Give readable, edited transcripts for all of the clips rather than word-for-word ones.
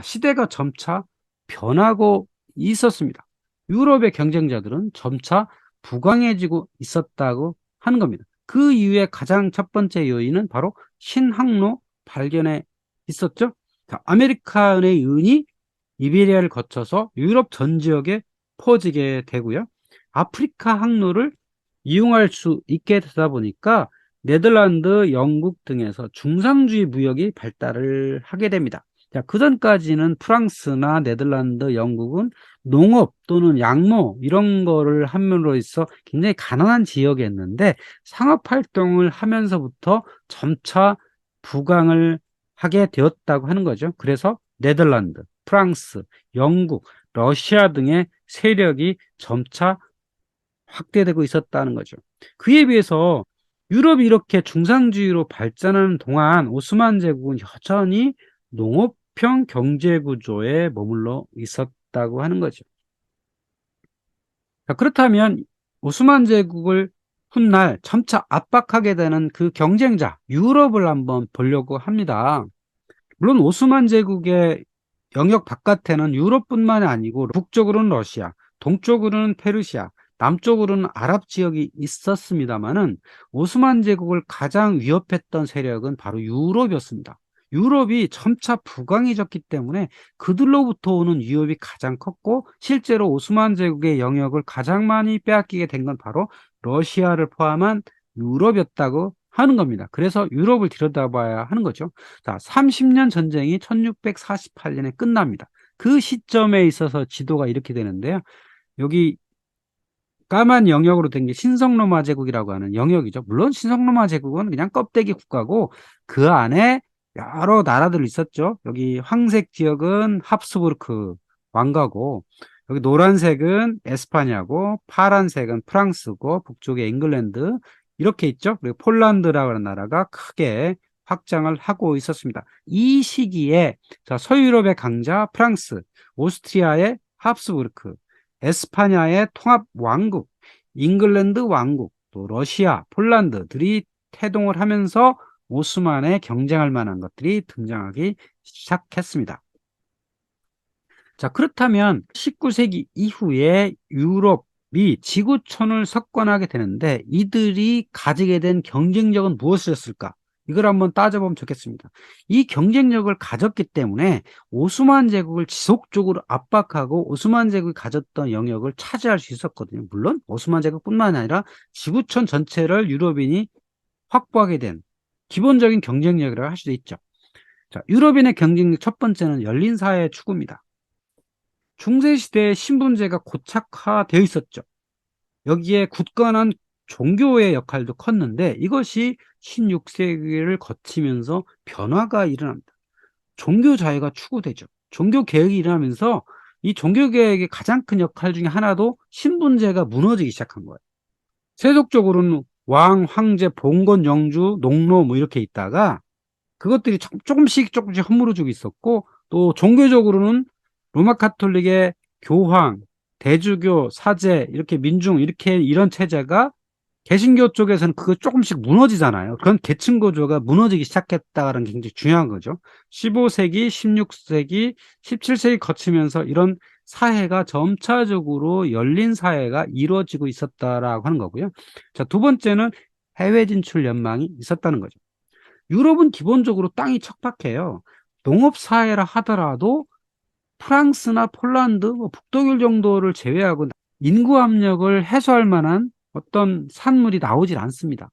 시대가 점차 변하고 있었습니다. 유럽의 경쟁자들은 점차 부강해지고 있었다고 하는 겁니다. 그 이후에 가장 첫 번째 요인은 바로 신항로 발견에 있었죠. 아메리칸의 은이 이베리아를 거쳐서 유럽 전 지역에 퍼지게 되고요. 아프리카 항로를 이용할 수 있게 되다 보니까 네덜란드, 영국 등에서 중상주의 무역이 발달을 하게 됩니다. 자, 그전까지는 프랑스나 네덜란드, 영국은 농업 또는 양모 이런 거를 함으로써 굉장히 가난한 지역이었는데 상업 활동을 하면서부터 점차 부강을 하게 되었다고 하는 거죠. 그래서 네덜란드, 프랑스, 영국, 러시아 등의 세력이 점차 확대되고 있었다는 거죠. 그에 비해서 유럽이 이렇게 중상주의로 발전하는 동안 오스만 제국은 여전히 농업형 경제 구조에 머물러 있었다고 하는 거죠. 자, 그렇다면 오스만 제국을 훗날 점차 압박하게 되는 그 경쟁자 유럽을 한번 보려고 합니다. 물론 오스만 제국의 영역 바깥에는 유럽뿐만이 아니고 북쪽으로는 러시아, 동쪽으로는 페르시아, 남쪽으로는 아랍 지역이 있었습니다만은 오스만 제국을 가장 위협했던 세력은 바로 유럽이었습니다. 유럽이 점차 부강해졌기 때문에 그들로부터 오는 위협이 가장 컸고 실제로 오스만 제국의 영역을 가장 많이 빼앗기게 된 건 바로 러시아를 포함한 유럽이었다고 하는 겁니다. 그래서 유럽을 들여다봐야 하는 거죠. 자, 30년 전쟁이 1648년에 끝납니다. 그 시점에 있어서 지도가 이렇게 되는데요. 여기 까만 영역으로 된 게 신성로마 제국이라고 하는 영역이죠. 물론 신성로마 제국은 그냥 껍데기 국가고 그 안에 여러 나라들이 있었죠. 여기 황색 지역은 합스부르크 왕가고 여기 노란색은 에스파냐고 파란색은 프랑스고 북쪽에 잉글랜드 이렇게 있죠. 그리고 폴란드라고 하는 나라가 크게 확장을 하고 있었습니다. 이 시기에 서유럽의 강자 프랑스, 오스트리아의 합스부르크, 에스파냐의 통합 왕국, 잉글랜드 왕국, 또 러시아, 폴란드들이 태동을 하면서 오스만에 경쟁할 만한 것들이 등장하기 시작했습니다. 자, 그렇다면 19세기 이후에 유럽이 지구촌을 석권하게 되는데 이들이 가지게 된 경쟁력은 무엇이었을까? 이걸 한번 따져보면 좋겠습니다. 이 경쟁력을 가졌기 때문에 오스만 제국을 지속적으로 압박하고 오스만 제국이 가졌던 영역을 차지할 수 있었거든요. 물론 오스만 제국뿐만 아니라 지구촌 전체를 유럽인이 확보하게 된 기본적인 경쟁력이라고 할 수도 있죠. 자, 유럽인의 경쟁력 첫 번째는 열린 사회의 추구입니다. 중세시대에 신분제가 고착화되어 있었죠. 여기에 굳건한 종교의 역할도 컸는데 이것이 16세기를 거치면서 변화가 일어납니다. 종교 자유가 추구되죠. 종교 개혁이 일어나면서 이 종교 개혁의 가장 큰 역할 중에 하나도 신분제가 무너지기 시작한 거예요. 세속적으로는 왕, 황제, 봉건, 영주, 농노 뭐 이렇게 있다가 그것들이 조금씩 허물어지고 있었고 또 종교적으로는 로마 카톨릭의 교황, 대주교, 사제 이렇게 민중 이렇게 이런 체제가 개신교 쪽에서는 그거 조금씩 무너지잖아요. 그런 계층 구조가 무너지기 시작했다는 게 굉장히 중요한 거죠. 15세기, 16세기, 17세기 거치면서 이런 사회가 점차적으로 열린 사회가 이루어지고 있었다라고 하는 거고요. 자, 두 번째는 해외 진출 연망이 있었다는 거죠. 유럽은 기본적으로 땅이 척박해요. 농업 사회라 하더라도 프랑스나 폴란드, 북독일 정도를 제외하고 인구 압력을 해소할 만한 어떤 산물이 나오질 않습니다.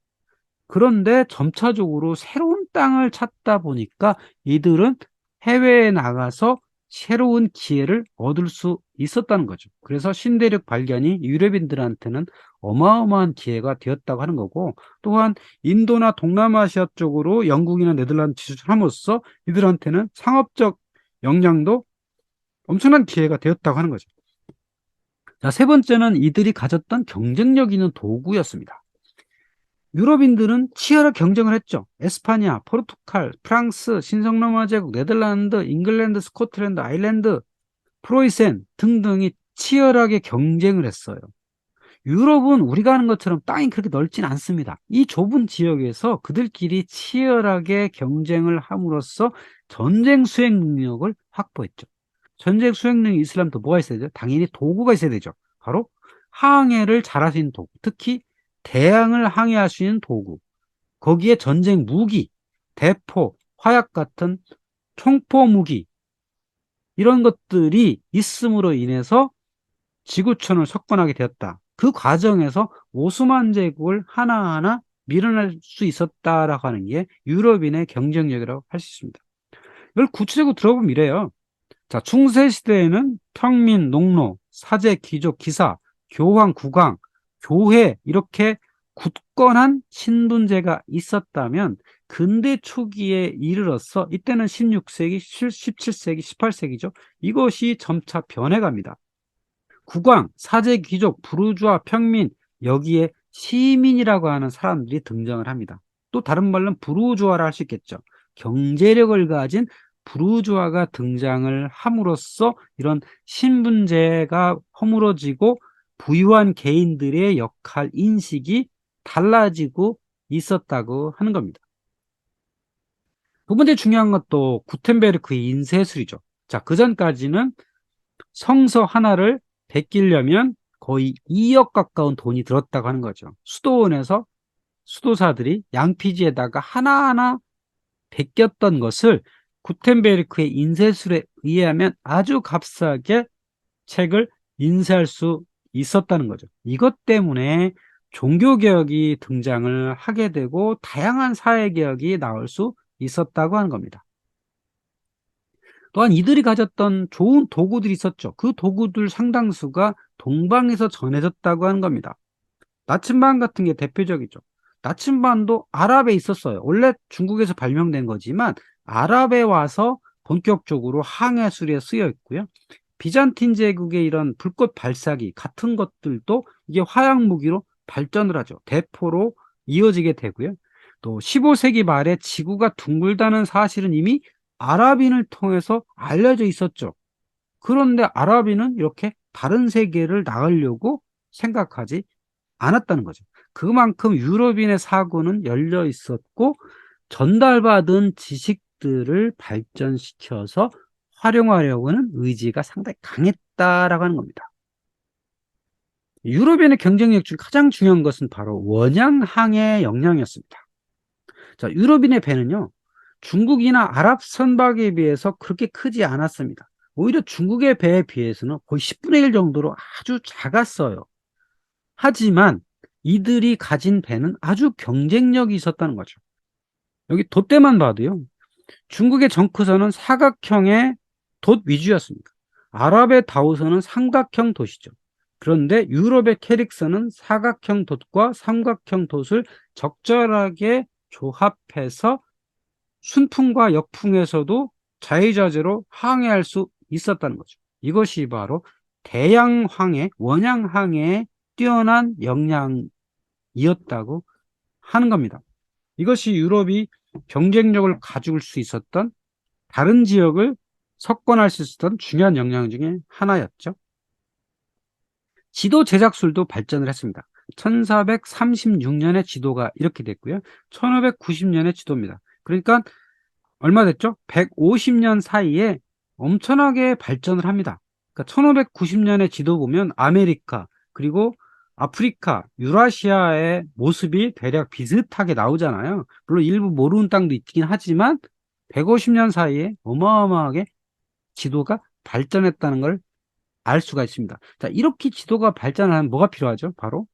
그런데 점차적으로 새로운 땅을 찾다 보니까 이들은 해외에 나가서 새로운 기회를 얻을 수 있었다는 거죠. 그래서 신대륙 발견이 유럽인들한테는 어마어마한 기회가 되었다고 하는 거고 또한 인도나 동남아시아 쪽으로 영국이나 네덜란드 진출함으로써 이들한테는 상업적 역량도 엄청난 기회가 되었다고 하는 거죠. 자, 세 번째는 이들이 가졌던 경쟁력 있는 도구였습니다. 유럽인들은 치열하게 경쟁을 했죠. 에스파냐, 포르투갈, 프랑스, 신성로마 제국, 네덜란드, 잉글랜드, 스코틀랜드, 아일랜드, 프로이센 등등이 치열하게 경쟁을 했어요. 유럽은 우리가 하는 것처럼 땅이 그렇게 넓진 않습니다. 이 좁은 지역에서 그들끼리 치열하게 경쟁을 함으로써 전쟁 수행 능력을 확보했죠. 전쟁 수행 능이 있으려면 또 뭐가 있어야 되죠? 당연히 도구가 있어야 되죠. 바로 항해를 잘할 수 있는 도구, 특히 대양을 항해할 수 있는 도구, 거기에 전쟁 무기, 대포, 화약 같은 총포 무기, 이런 것들이 있음으로 인해서 지구촌을 석권하게 되었다. 그 과정에서 오스만 제국을 하나하나 밀어낼 수 있었다라고 하는 게 유럽인의 경쟁력이라고 할 수 있습니다. 이걸 구체적으로 들어보면 이래요. 자, 중세 시대에는 평민, 농노, 사제, 귀족, 기사, 교황, 국왕, 교회, 이렇게 굳건한 신분제가 있었다면 근대 초기에 이르러서, 이때는 16세기, 17세기, 18세기죠. 이것이 점차 변해갑니다. 국왕, 사제, 귀족, 부르주아, 평민, 여기에 시민이라고 하는 사람들이 등장을 합니다. 또 다른 말로는 부르주아라 할 수 있겠죠. 경제력을 가진 부르주아가 등장을 함으로써 이런 신분제가 허물어지고 부유한 개인들의 역할 인식이 달라지고 있었다고 하는 겁니다. 두 번째 중요한 것도 구텐베르크의 인쇄술이죠. 자, 그 전까지는 성서 하나를 베끼려면 거의 2억 가까운 돈이 들었다고 하는 거죠. 수도원에서 수도사들이 양피지에다가 하나하나 베꼈던 것을 구텐베르크의 인쇄술에 의하면 아주 값싸게 책을 인쇄할 수 있었다는 거죠. 이것 때문에 종교개혁이 등장을 하게 되고 다양한 사회개혁이 나올 수 있었다고 하는 겁니다. 또한 이들이 가졌던 좋은 도구들이 있었죠. 그 도구들 상당수가 동방에서 전해졌다고 하는 겁니다. 나침반 같은 게 대표적이죠. 나침반도 아랍에 있었어요. 원래 중국에서 발명된 거지만 아랍에 와서 본격적으로 항해술에 쓰여 있고요. 비잔틴 제국의 이런 불꽃 발사기 같은 것들도 이게 화약 무기로 발전을 하죠. 대포로 이어지게 되고요. 또 15세기 말에 지구가 둥글다는 사실은 이미 아랍인을 통해서 알려져 있었죠. 그런데 아랍인은 이렇게 다른 세계를 나가려고 생각하지 않았다는 거죠. 그만큼 유럽인의 사고는 열려 있었고 전달받은 지식들을 발전시켜서 활용하려고 하는 의지가 상당히 강했다라고 하는 겁니다. 유럽인의 경쟁력 중 가장 중요한 것은 바로 원양항해 역량이었습니다. 자, 유럽인의 배는요, 중국이나 아랍 선박에 비해서 그렇게 크지 않았습니다. 오히려 중국의 배에 비해서는 거의 10분의 1 정도로 아주 작았어요. 하지만 이들이 가진 배는 아주 경쟁력이 있었다는 거죠. 여기 돛대만 봐도요, 중국의 정크선은 사각형의 돛 위주였습니다. 아랍의 다우선은 삼각형 돛이죠. 그런데 유럽의 캐릭선은 사각형 돛과 삼각형 돛을 적절하게 조합해서 순풍과 역풍에서도 자유자재로 항해할 수 있었다는 거죠. 이것이 바로 대양항해, 원양항해의 뛰어난 역량이었다고 하는 겁니다. 이것이 유럽이 경쟁력을 가질 수 있었던, 다른 지역을 석권할 수 있었던 중요한 역량 중에 하나였죠. 지도 제작술도 발전을 했습니다. 1436년에 지도가 이렇게 됐고요. 1590년에 지도입니다. 그러니까 얼마 됐죠? 150년 사이에 엄청나게 발전을 합니다. 그러니까 1590년에 지도 보면 아메리카, 그리고 아프리카, 유라시아의 모습이 대략 비슷하게 나오잖아요. 물론 일부 모르는 땅도 있긴 하지만 150년 사이에 어마어마하게 지도가 발전했다는 걸 알 수가 있습니다. 자, 이렇게 지도가 발전하면 뭐가 필요하죠? 바로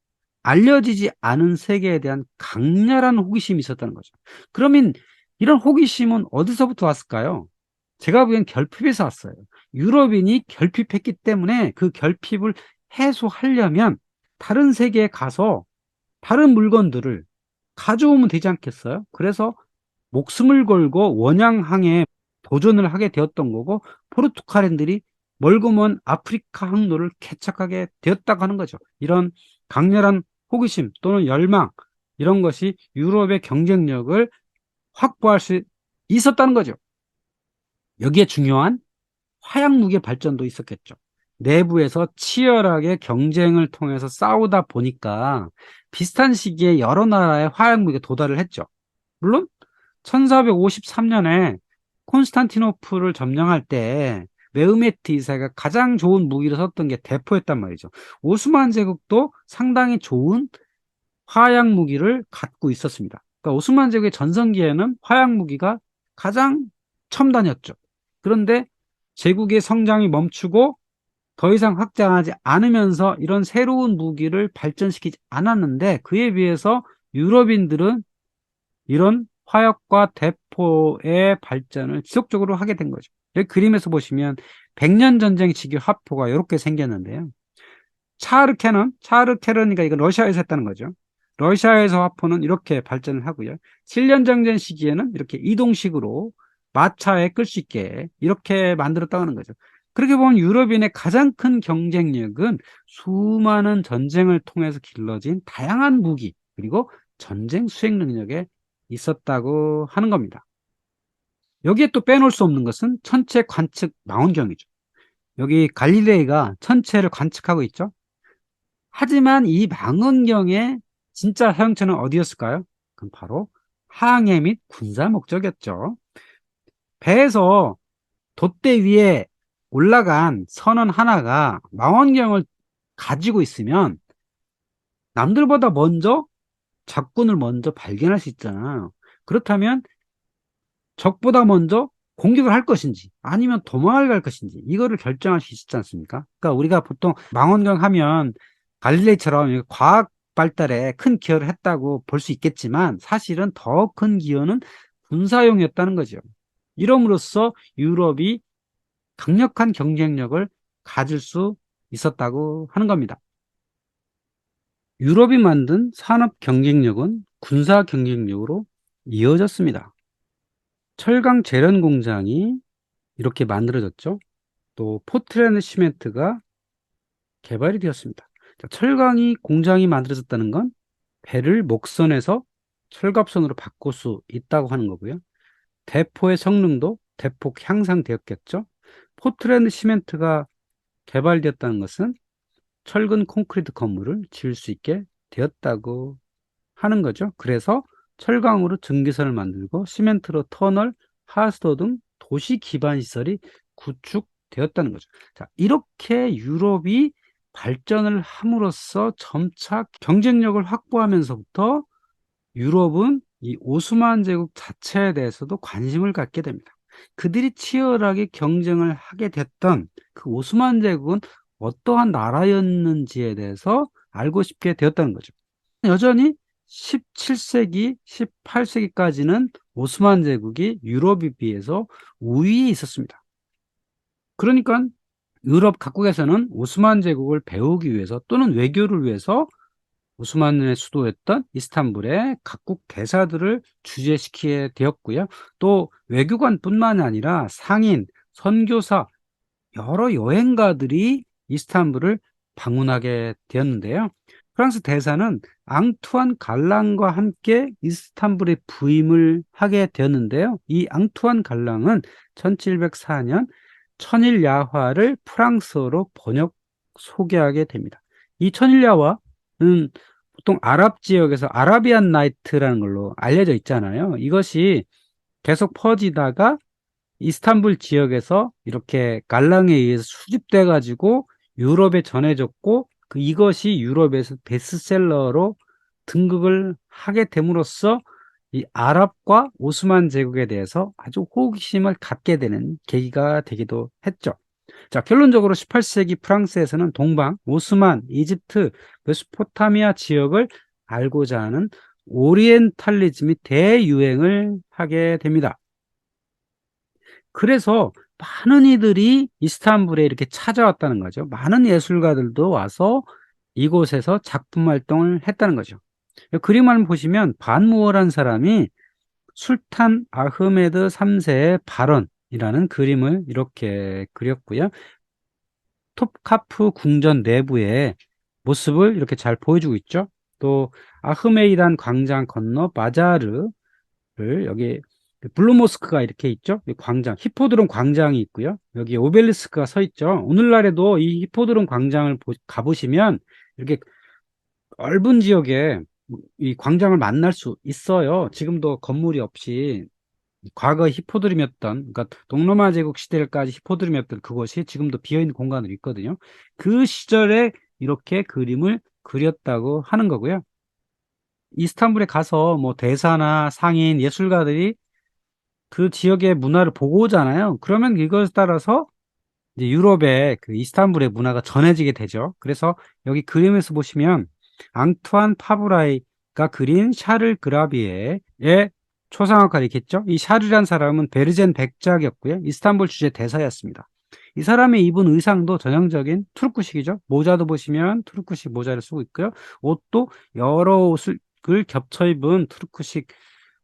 알려지지 않은 세계에 대한 강렬한 호기심이 있었다는 거죠. 그러면 이런 호기심은 어디서부터 왔을까요? 제가 보기엔 결핍에서 왔어요. 유럽인이 결핍했기 때문에 그 결핍을 해소하려면 다른 세계에 가서 다른 물건들을 가져오면 되지 않겠어요? 그래서 목숨을 걸고 원양항해에 도전을 하게 되었던 거고, 포르투갈인들이 멀고 먼 아프리카 항로를 개척하게 되었다고 하는 거죠. 이런 강렬한 호기심 또는 열망, 이런 것이 유럽의 경쟁력을 확보할 수 있었다는 거죠. 여기에 중요한 화약 무기 발전도 있었겠죠. 내부에서 치열하게 경쟁을 통해서 싸우다 보니까 비슷한 시기에 여러 나라의 화약 무기에 도달을 했죠. 물론 1453년에 콘스탄티노플을 점령할 때 메흐메트 2세가 가장 좋은 무기를 썼던 게 대포였단 말이죠. 오스만 제국도 상당히 좋은 화약 무기를 갖고 있었습니다. 그러니까 오스만 제국의 전성기에는 화약 무기가 가장 첨단이었죠. 그런데 제국의 성장이 멈추고 더 이상 확장하지 않으면서 이런 새로운 무기를 발전시키지 않았는데, 그에 비해서 유럽인들은 이런 화약과 대포의 발전을 지속적으로 하게 된 거죠. 여기 그림에서 보시면 백년전쟁 시기 화포가 이렇게 생겼는데요. 차르 캐런이니까 이건 러시아에서 했다는 거죠. 러시아에서 화포는 이렇게 발전을 하고요. 7년장전 시기에는 이렇게 이동식으로 마차에 끌 수 있게 이렇게 만들었다고 하는 거죠. 그렇게 보면 유럽인의 가장 큰 경쟁력은 수많은 전쟁을 통해서 길러진 다양한 무기, 그리고 전쟁 수행 능력에 있었다고 하는 겁니다. 여기에 또 빼놓을 수 없는 것은 천체 관측 망원경이죠. 여기 갈릴레이가 천체를 관측하고 있죠. 하지만 이 망원경의 진짜 사용처는 어디였을까요? 그럼 바로 항해 및 군사 목적이었죠. 배에서 돛대 위에 올라간 선원 하나가 망원경을 가지고 있으면 남들보다 먼저 적군을 먼저 발견할 수 있잖아요. 그렇다면 적보다 먼저 공격을 할 것인지 아니면 도망을 갈 것인지 이거를 결정할 수 있지 않습니까? 그러니까 우리가 보통 망원경 하면 갈릴레이처럼 과학 발달에 큰 기여를 했다고 볼 수 있겠지만, 사실은 더 큰 기여는 군사용이었다는 거죠. 이럼으로써 유럽이 강력한 경쟁력을 가질 수 있었다고 하는 겁니다. 유럽이 만든 산업 경쟁력은 군사 경쟁력으로 이어졌습니다. 철강 제련 공장이 이렇게 만들어졌죠. 또 포트랜드 시멘트가 개발이 되었습니다. 철강이 공장이 만들어졌다는 건 배를 목선에서 철갑선으로 바꿀 수 있다고 하는 거고요. 대포의 성능도 대폭 향상되었겠죠. 포트랜드 시멘트가 개발되었다는 것은 철근 콘크리트 건물을 지을 수 있게 되었다고 하는 거죠. 그래서 철강으로 전기선을 만들고 시멘트로 터널, 하수도 등 도시 기반 시설이 구축되었다는 거죠. 자, 이렇게 유럽이 발전을 함으로써 점차 경쟁력을 확보하면서부터 유럽은 이 오스만 제국 자체에 대해서도 관심을 갖게 됩니다. 그들이 치열하게 경쟁을 하게 됐던 그 오스만 제국은 어떠한 나라였는지에 대해서 알고 싶게 되었다는 거죠. 여전히 17세기, 18세기까지는 오스만 제국이 유럽에 비해서 우위에 있었습니다. 그러니까 유럽 각국에서는 오스만 제국을 배우기 위해서 또는 외교를 위해서 오스만의 수도였던 이스탄불에 각국 대사들을 주재시키게 되었고요. 또 외교관뿐만 아니라 상인, 선교사, 여러 여행가들이 이스탄불을 방문하게 되었는데요. 프랑스 대사는 앙투안 갈랑과 함께 이스탄불에 부임을 하게 되었는데요. 이 앙투안 갈랑은 1704년 천일야화를 프랑스어로 번역 소개하게 됩니다. 이 천일야화는 보통 아랍 지역에서 아라비안 나이트라는 걸로 알려져 있잖아요. 이것이 계속 퍼지다가 이스탄불 지역에서 이렇게 갈랑에 의해서 수집돼 가지고 유럽에 전해졌고, 이것이 유럽에서 베스트셀러로 등극을 하게 됨으로써 이 아랍과 오스만 제국에 대해서 아주 호기심을 갖게 되는 계기가 되기도 했죠. 자, 결론적으로 18세기 프랑스에서는 동방, 오스만, 이집트, 메소포타미아 지역을 알고자 하는 오리엔탈리즘이 대유행을 하게 됩니다. 그래서 많은 이들이 이스탄불에 이렇게 찾아왔다는 거죠. 많은 예술가들도 와서 이곳에서 작품 활동을 했다는 거죠. 그림을 보시면 반무어란 사람이 술탄 아흐메드 3세의 발언이라는 그림을 이렇게 그렸고요. 톱카프 궁전 내부의 모습을 이렇게 잘 보여주고 있죠. 또 아흐메이단 광장 건너 마자르를, 여기 블루모스크가 이렇게 있죠. 광장, 히포드롬 광장이 있고요. 여기 오벨리스크가 서 있죠. 오늘날에도 이 히포드롬 광장을 가보시면 이렇게 넓은 지역에 이 광장을 만날 수 있어요. 지금도 건물이 없이 과거 히포드림이었던, 그러니까 동로마 제국 시대까지 히포드림이었던 그곳이 지금도 비어있는 공간으로 있거든요. 그 시절에 이렇게 그림을 그렸다고 하는 거고요. 이스탄불에 가서 뭐 대사나 상인, 예술가들이 그 지역의 문화를 보고 오잖아요. 그러면 이것에 따라서 이제 유럽의 그 이스탄불의 문화가 전해지게 되죠. 그래서 여기 그림에서 보시면 앙투안 파브라이가 그린 샤를 그라비에의 초상화가 있겠죠. 이 샤르란 사람은 베르젠 백작이었고요. 이스탄불 주재 대사였습니다. 이 사람이 입은 의상도 전형적인 투르크식이죠. 모자도 보시면 투르크식 모자를 쓰고 있고요. 옷도 여러 옷을 겹쳐 입은 투르크식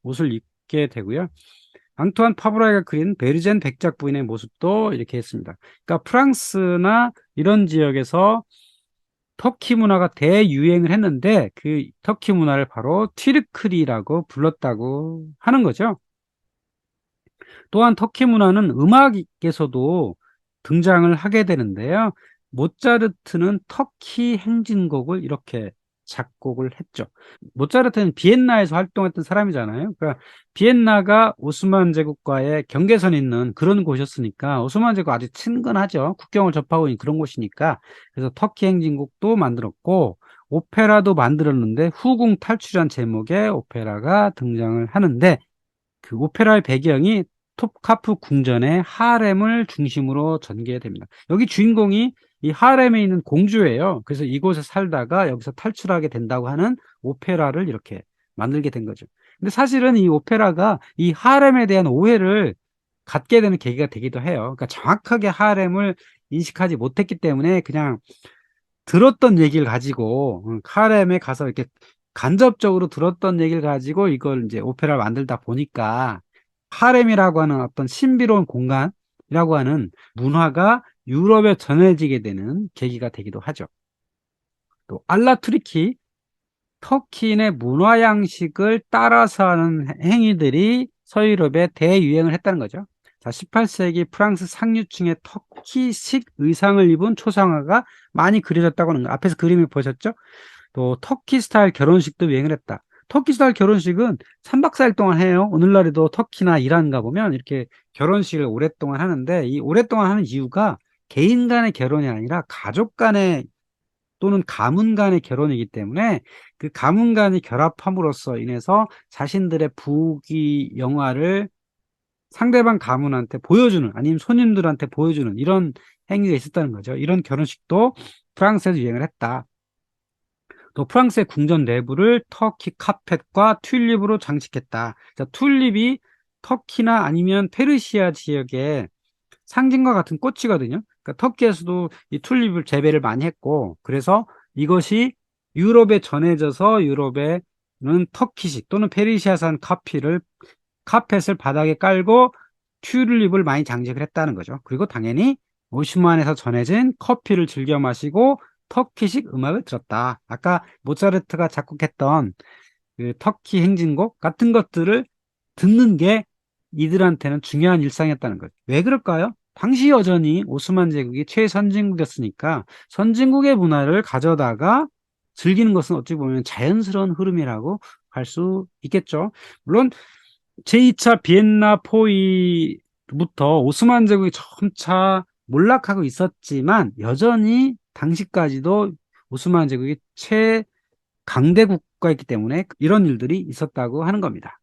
옷을 입게 되고요. 앙투안 파브라이가 그린 베르젠 백작 부인의 모습도 이렇게 했습니다. 그러니까 프랑스나 이런 지역에서 터키 문화가 대유행을 했는데 그 터키 문화를 바로 튀르크리라고 불렀다고 하는 거죠. 또한 터키 문화는 음악에서도 등장을 하게 되는데요. 모차르트는 터키 행진곡을 이렇게 작곡을 했죠. 모차르트는 비엔나에서 활동했던 사람이잖아요. 그러니까 비엔나가 오스만 제국과의 경계선에 있는 그런 곳이었으니까 오스만 제국 아주 친근하죠. 국경을 접하고 있는 그런 곳이니까 그래서 터키 행진곡도 만들었고 오페라도 만들었는데 후궁 탈출이란 제목의 오페라가 등장을 하는데 그 오페라의 배경이 톱카프 궁전의 하렘을 중심으로 전개됩니다. 여기 주인공이 이 하렘에 있는 공주예요. 그래서 이곳에 살다가 여기서 탈출하게 된다고 하는 오페라를 이렇게 만들게 된 거죠. 근데 사실은 이 오페라가 이 하렘에 대한 오해를 갖게 되는 계기가 되기도 해요. 그러니까 정확하게 하렘을 인식하지 못했기 때문에 그냥 들었던 얘기를 가지고 하렘에 가서 이렇게 간접적으로 들었던 얘기를 가지고 이걸 이제 오페라를 만들다 보니까 하렘이라고 하는 어떤 신비로운 공간이라고 하는 문화가 유럽에 전해지게 되는 계기가 되기도 하죠. 또 알라투리키, 터키인의 문화 양식을 따라서 하는 행위들이 서유럽에 대유행을 했다는 거죠. 자, 18세기 프랑스 상류층의 터키식 의상을 입은 초상화가 많이 그려졌다고 하는 거. 앞에서 그림을 보셨죠? 또 터키 스타일 결혼식도 유행을 했다. 터키 스타일 결혼식은 3박 4일 동안 해요. 오늘날에도 터키나 이란 가보면 이렇게 결혼식을 오랫동안 하는데 이 오랫동안 하는 이유가 개인 간의 결혼이 아니라 가족 간의 또는 가문 간의 결혼이기 때문에 그 가문 간이 결합함으로써 인해서 자신들의 부귀 영화를 상대방 가문한테 보여주는 아니면 손님들한테 보여주는 이런 행위가 있었다는 거죠. 이런 결혼식도 프랑스에서 유행을 했다. 또 프랑스의 궁전 내부를 터키 카펫과 튤립으로 장식했다. 자, 튤립이 터키나 아니면 페르시아 지역의 상징과 같은 꽃이거든요. 그러니까 터키에서도 이 튤립을 재배를 많이 했고, 그래서 이것이 유럽에 전해져서 유럽에는 터키식 또는 페르시아산 카펫을 바닥에 깔고 튤립을 많이 장식을 했다는 거죠. 그리고 당연히 오스만에서 전해진 커피를 즐겨 마시고 터키식 음악을 들었다. 아까 모차르트가 작곡했던 그 터키 행진곡 같은 것들을 듣는 게 이들한테는 중요한 일상이었다는 거죠. 왜 그럴까요? 당시 여전히 오스만 제국이 최선진국이었으니까 선진국의 문화를 가져다가 즐기는 것은 어찌 보면 자연스러운 흐름이라고 할 수 있겠죠. 물론 제2차 비엔나 포위부터 오스만 제국이 점차 몰락하고 있었지만 여전히 당시까지도 오스만 제국이 최강대 국가였기 때문에 이런 일들이 있었다고 하는 겁니다.